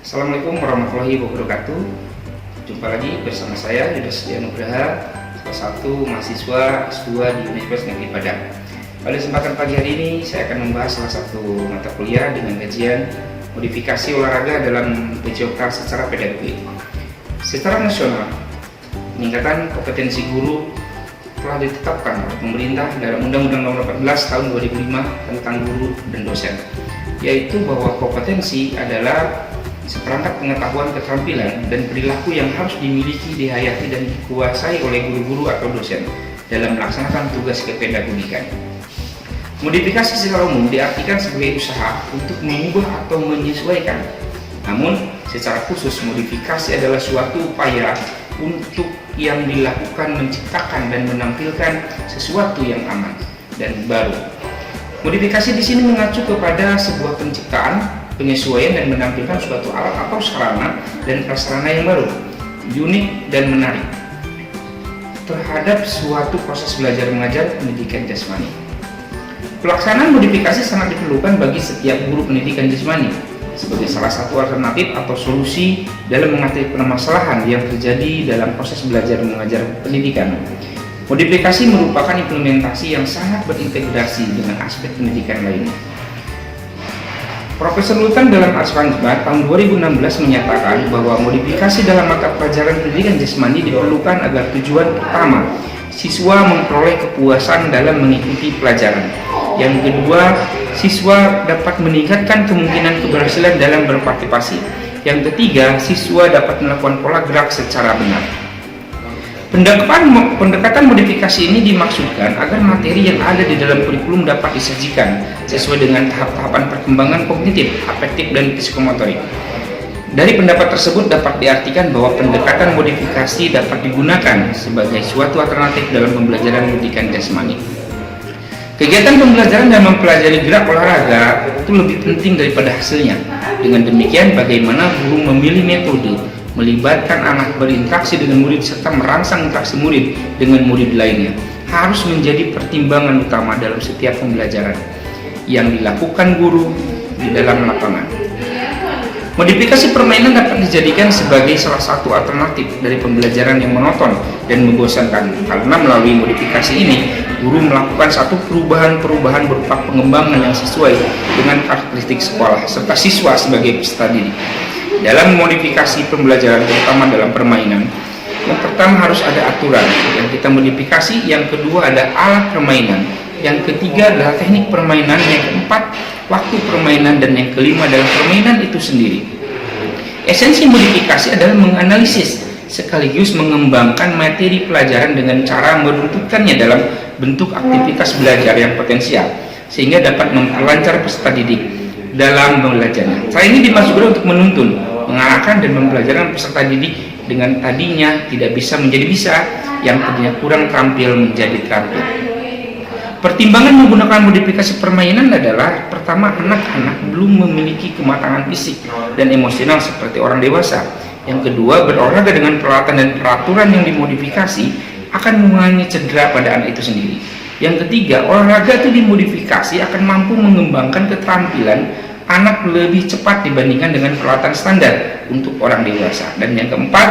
Assalamualaikum warahmatullahi wabarakatuh. Jumpa lagi bersama saya Yuda Setia Nugraha, salah satu mahasiswa S2 di Universitas Negeri Padang. Pada kesempatan pagi hari ini saya akan membahas salah satu mata kuliah dengan kajian modifikasi olahraga dalam PJOK secara pedagogik. Secara nasional, peningkatan kompetensi guru telah ditetapkan oleh pemerintah dalam Undang-Undang Nomor 14 Tahun 2005 tentang guru dan dosen, yaitu bahwa kompetensi adalah seperangkat pengetahuan, keterampilan, dan perilaku yang harus dimiliki, dihayati, dan dikuasai oleh guru-guru atau dosen dalam melaksanakan tugas kepedagogikan. Modifikasi secara umum diartikan sebagai usaha untuk mengubah atau menyesuaikan. Namun, secara khusus modifikasi adalah suatu upaya untuk yang dilakukan menciptakan dan menampilkan sesuatu yang aman dan baru. Modifikasi di sini mengacu kepada sebuah penciptaan, penyesuaian, dan menampilkan suatu alat atau sarana dan prasarana yang baru, unik dan menarik terhadap suatu proses belajar mengajar pendidikan jasmani. Pelaksanaan modifikasi sangat diperlukan bagi setiap guru pendidikan jasmani sebagai salah satu alternatif atau solusi dalam mengatasi permasalahan yang terjadi dalam proses belajar mengajar pendidikan. Modifikasi merupakan implementasi yang sangat berintegrasi dengan aspek pendidikan lainnya. Profesor Lutan dalam Asfanjma tahun 2016 menyatakan bahwa modifikasi dalam mata pelajaran pendidikan jasmani diperlukan agar tujuan pertama, siswa memperoleh kepuasan dalam mengikuti pelajaran. Yang kedua, siswa dapat meningkatkan kemungkinan keberhasilan dalam berpartisipasi. Yang ketiga, siswa dapat melakukan pola gerak secara benar. Pendekatan modifikasi ini dimaksudkan agar materi yang ada di dalam kurikulum dapat disajikan sesuai dengan tahap-tahapan perkembangan kognitif, afektif, dan psikomotorik. Dari pendapat tersebut dapat diartikan bahwa pendekatan modifikasi dapat digunakan sebagai suatu alternatif dalam pembelajaran pendidikan jasmani. Kegiatan pembelajaran dan mempelajari gerak olahraga itu lebih penting daripada hasilnya. Dengan demikian, bagaimana guru memilih metode melibatkan anak berinteraksi dengan murid serta merangsang interaksi murid dengan murid lainnya harus menjadi pertimbangan utama dalam setiap pembelajaran yang dilakukan guru di dalam lapangan. Modifikasi permainan dapat dijadikan sebagai salah satu alternatif dari pembelajaran yang monoton dan membosankan, karena melalui modifikasi ini guru melakukan satu perubahan-perubahan berupa pengembangan yang sesuai dengan karakteristik sekolah serta siswa sebagai peserta didik. Dalam modifikasi pembelajaran, terutama dalam permainan, yang pertama harus ada aturan yang kita modifikasi, yang kedua ada alat permainan, yang ketiga adalah teknik permainan, yang keempat waktu permainan, dan yang kelima adalah permainan itu sendiri. Esensi modifikasi adalah menganalisis sekaligus mengembangkan materi pelajaran dengan cara meruntutkannya dalam bentuk aktivitas belajar yang potensial sehingga dapat memperlancar peserta didik dalam belajarnya. Cara ini dimaksudkan untuk menuntun, mengarahkan, dan mempelajari peserta didik dengan tadinya tidak bisa menjadi bisa, yang tadinya kurang terampil menjadi terampil. Pertimbangan menggunakan modifikasi permainan adalah pertama, anak-anak belum memiliki kematangan fisik dan emosional seperti orang dewasa. Yang kedua, berolahraga dengan peralatan dan peraturan yang dimodifikasi akan mengurangi cedera pada anak itu sendiri. Yang ketiga, olahraga itu dimodifikasi akan mampu mengembangkan keterampilan anak lebih cepat dibandingkan dengan peralatan standar untuk orang dewasa. Dan yang keempat,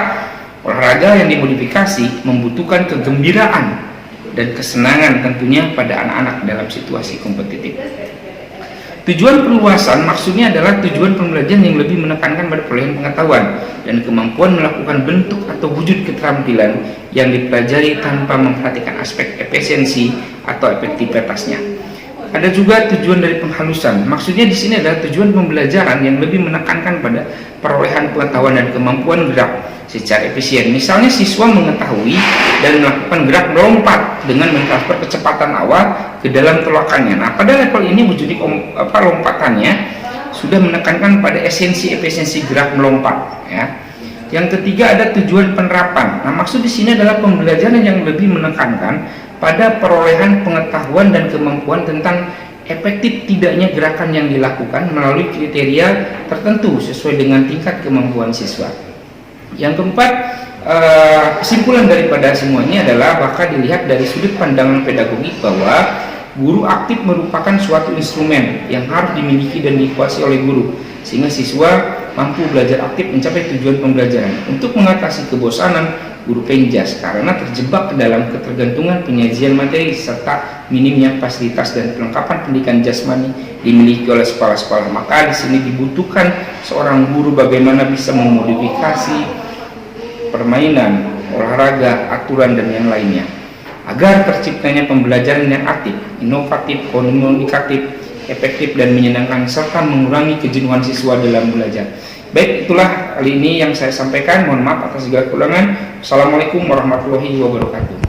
olahraga yang dimodifikasi membutuhkan kegembiraan dan kesenangan tentunya pada anak-anak dalam situasi kompetitif. Tujuan perluasan maksudnya adalah tujuan pembelajaran yang lebih menekankan pada perolehan pengetahuan dan kemampuan melakukan bentuk atau wujud keterampilan yang dipelajari tanpa memperhatikan aspek efisiensi atau efektivitasnya. Ada juga tujuan dari penghalusan. Maksudnya di sini adalah tujuan pembelajaran yang lebih menekankan pada perolehan pengetahuan dan kemampuan gerak secara efisien. Misalnya siswa mengetahui dan melakukan gerak melompat dengan mentransfer kecepatan awal ke dalam tolakannya. Nah, pada level ini wujud lompatannya sudah menekankan pada esensi efisiensi gerak melompat. Ya. Yang ketiga ada tujuan penerapan. Nah, maksud di sini adalah pembelajaran yang lebih menekankan pada perolehan pengetahuan dan kemampuan tentang efektif tidaknya gerakan yang dilakukan melalui kriteria tertentu sesuai dengan tingkat kemampuan siswa. Yang keempat, kesimpulan daripada semuanya adalah bakal dilihat dari sudut pandangan pedagogik bahwa Guru aktif merupakan suatu instrumen yang harus dimiliki dan dikuasai oleh guru, sehingga siswa mampu belajar aktif mencapai tujuan pembelajaran. Untuk mengatasi kebosanan guru penjas karena terjebak ke dalam ketergantungan penyajian materi serta minimnya fasilitas dan perlengkapan pendidikan jasmani dimiliki oleh sekolah-sekolah, maka di sini dibutuhkan seorang guru bagaimana bisa memodifikasi permainan, olahraga, aturan, dan yang lainnya agar terciptanya pembelajaran yang aktif, inovatif, komunikatif, efektif, dan menyenangkan serta mengurangi kejenuhan siswa dalam belajar. Baik, itulah kali ini yang saya sampaikan. Mohon maaf atas segala kekurangan. Assalamualaikum warahmatullahi wabarakatuh.